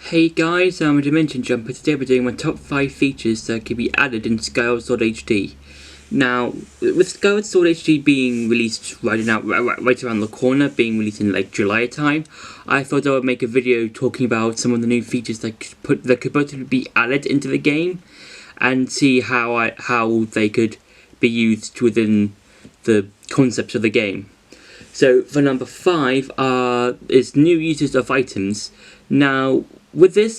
Hey guys, I'm a Dimension Jumper. Today we're doing my top 5 features that can be added in Skyward Sword HD. Now, with Skyward Sword HD being released right around the corner, being released in like July time, I thought I would make a video talking about some of the new features that could potentially be added into the game, and see how they could be used within the concepts of the game. So for number 5 is new uses of items. Now, with this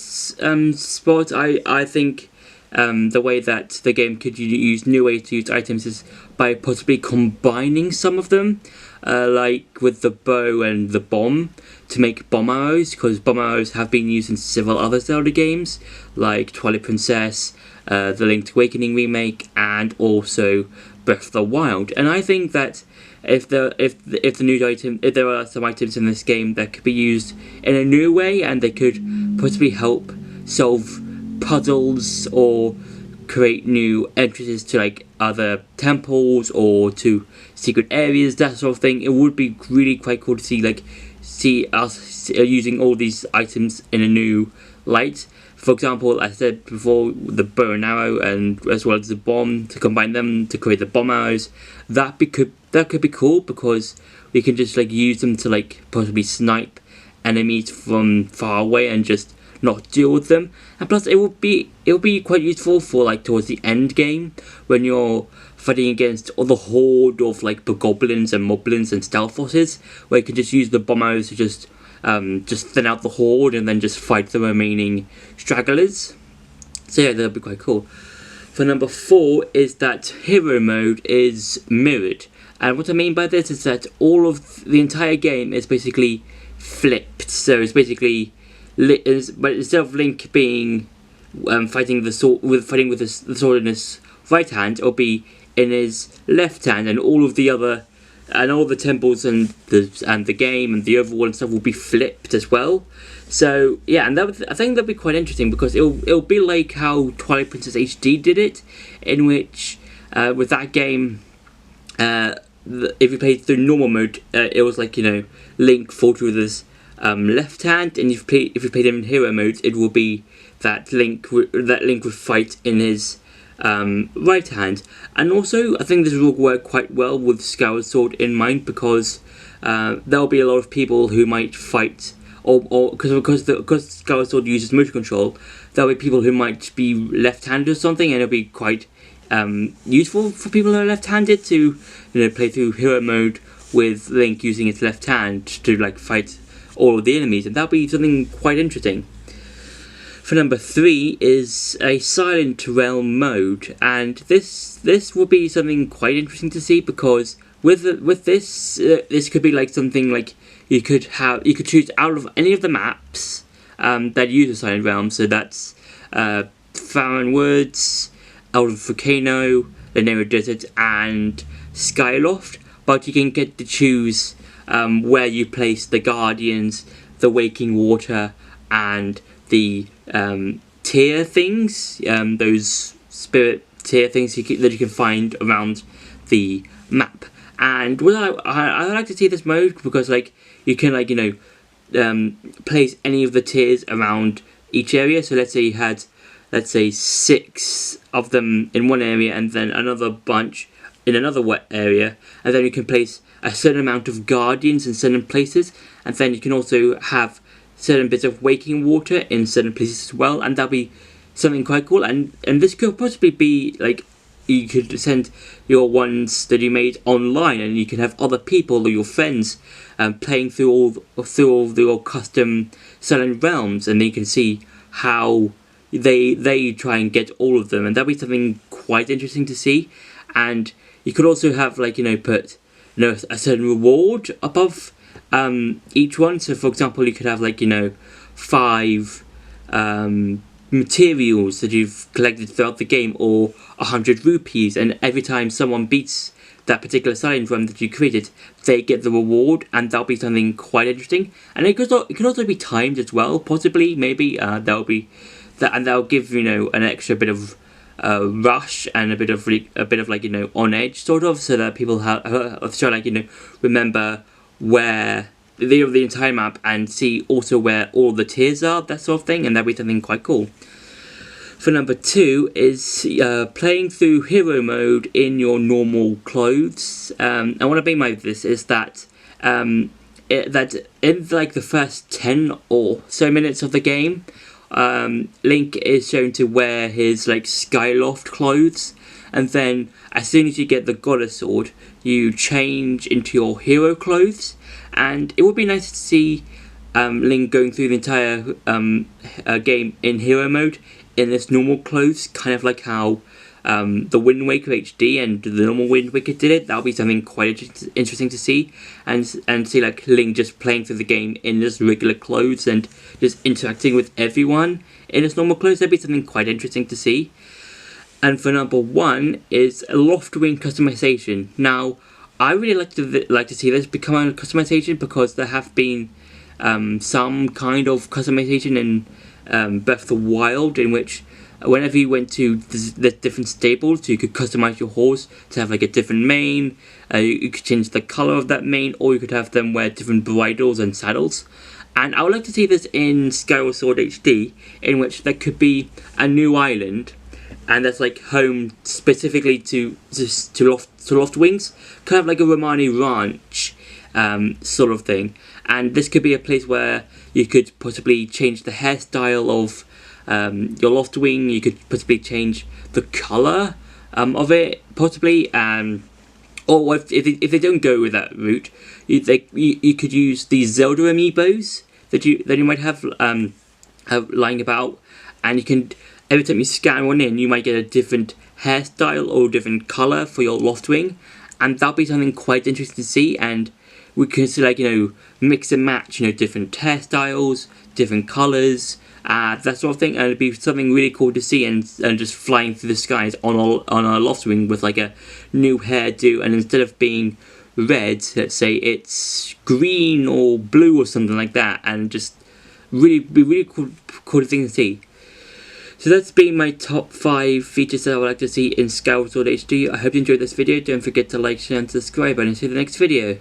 spot, I think the way that the game could use new ways to use items is by possibly combining some of them, like with the bow and the bomb, to make bomb arrows, because bomb arrows have been used in several other Zelda games, like Twilight Princess, the Link's Awakening remake, and also Breath of the Wild. And I think that if there are some items in this game that could be used in a new way, and they could possibly help solve puzzles or create new entrances to like other temples or to secret areas, that sort of thing, it would be really quite cool to see us using all these items in a new light. For example, I said before, the bow and arrow, and as well as the bomb, to combine them to create the bomb arrows. That could be cool, because we can just like use them to like possibly snipe enemies from far away and just not deal with them. And plus, it will be quite useful for like towards the end game, when you're fighting against all the horde of like bogoblins and moblins and stealth forces, where you can just use the bomb arrows to just thin out the horde and then just fight the remaining stragglers. So yeah, that'll be quite cool. For number 4 is that hero mode is mirrored, and what I mean by this is that all of the entire game is basically flipped. So it's basically but instead of Link being fighting with the sword in his right hand, it'll be in his left hand, and all the temples and the game and the overworld and stuff will be flipped as well. So yeah, and I think that'll be quite interesting, because it'll be like how Twilight Princess HD did it, in which with that game, if you played through normal mode, it was like, Link fought with his left hand, and if you played him in hero mode, it will be that Link would fight in his right hand. And also, I think this will work quite well with Skyward Sword in mind, because there'll be a lot of people who might fight, or because Skyward Sword uses motion control, there'll be people who might be left-handed or something, and it'll be quite useful for people who are left-handed to play through hero mode with Link using his left hand to like fight all of the enemies, and that'll be something quite interesting. For number 3 is a Silent Realm mode, and this will be something quite interesting to see, because with this this could be like something like you could choose out of any of the maps that use a Silent Realm. So that's Farron Woods, Elder Volcano, the Nero Desert, and Skyloft. But you can get to choose where you place the Guardians, the Waking Water, and the tier things, those spirit tier things that you can find around the map. And I like to see this mode, because like you can place any of the tiers around each area. So let's say you had 6 of them in one area, and then another bunch in another area, and then you can place a certain amount of Guardians in certain places, and then you can also have certain bits of Waking Water in certain places as well, and that'll be something quite cool. And this could possibly be like, you could send your ones that you made online, and you can have other people or your friends playing through all your custom Silent Realms, and then you can see how they try and get all of them, and that'll be something quite interesting to see. And you could also have put a certain reward above each one. So for example, you could have 5 materials that you've collected throughout the game, or 100 rupees, and every time someone beats that particular Silent Realm that you created, they get the reward, and that'll be something quite interesting. And it could also be timed as well, possibly, maybe. That'll give an extra bit of rush, and a bit of on edge sort of, so that people remember where the entire map and see also where all the tiers are, that sort of thing, and that'd be something quite cool. For number 2 is playing through hero mode in your normal clothes. And what I mean by this is that that in like the first 10 or so minutes of the game, Link is shown to wear his like Skyloft clothes, and then as soon as you get the Goddess Sword, you change into your hero clothes. And it would be nice to see Link going through the entire game in hero mode in this normal clothes, kind of like how the Wind Waker HD and the normal Wind Waker did it. That would be something quite interesting to see, and see like Link just playing through the game in just regular clothes and just interacting with everyone in his normal clothes. That'd be something quite interesting to see. And for number 1 is Loftwing Customization. Now, I really like to see this become a customization, because there have been some kind of customization in Breath of the Wild, in which whenever you went to the different stables, you could customize your horse to have like a different mane. You could change the color of that mane, or you could have them wear different bridles and saddles. And I would like to see this in Skyward Sword HD, in which there could be a new island, and that's like home specifically to Loftwings, kind of like a Romani Ranch sort of thing. And this could be a place where you could possibly change the hairstyle of your Loftwing. You could possibly change the colour of it, possibly. Or if they don't go with that route, you could use the Zelda Amiibos that you might have lying about, and you can, every time you scan one in, you might get a different hairstyle or a different colour for your Loftwing, and that'll be something quite interesting to see. And we can see, like, mix and match, different hairstyles, different colours, that sort of thing, and it'd be something really cool to see, and just flying through the skies on a Loftwing with like a new hairdo, and instead of being red, let's say it's green or blue or something like that, and just be really cool thing to see. So that's been my top 5 features that I would like to see in Skyward Sword HD. I hope you enjoyed this video. Don't forget to like, share and subscribe, and I'll see you in the next video.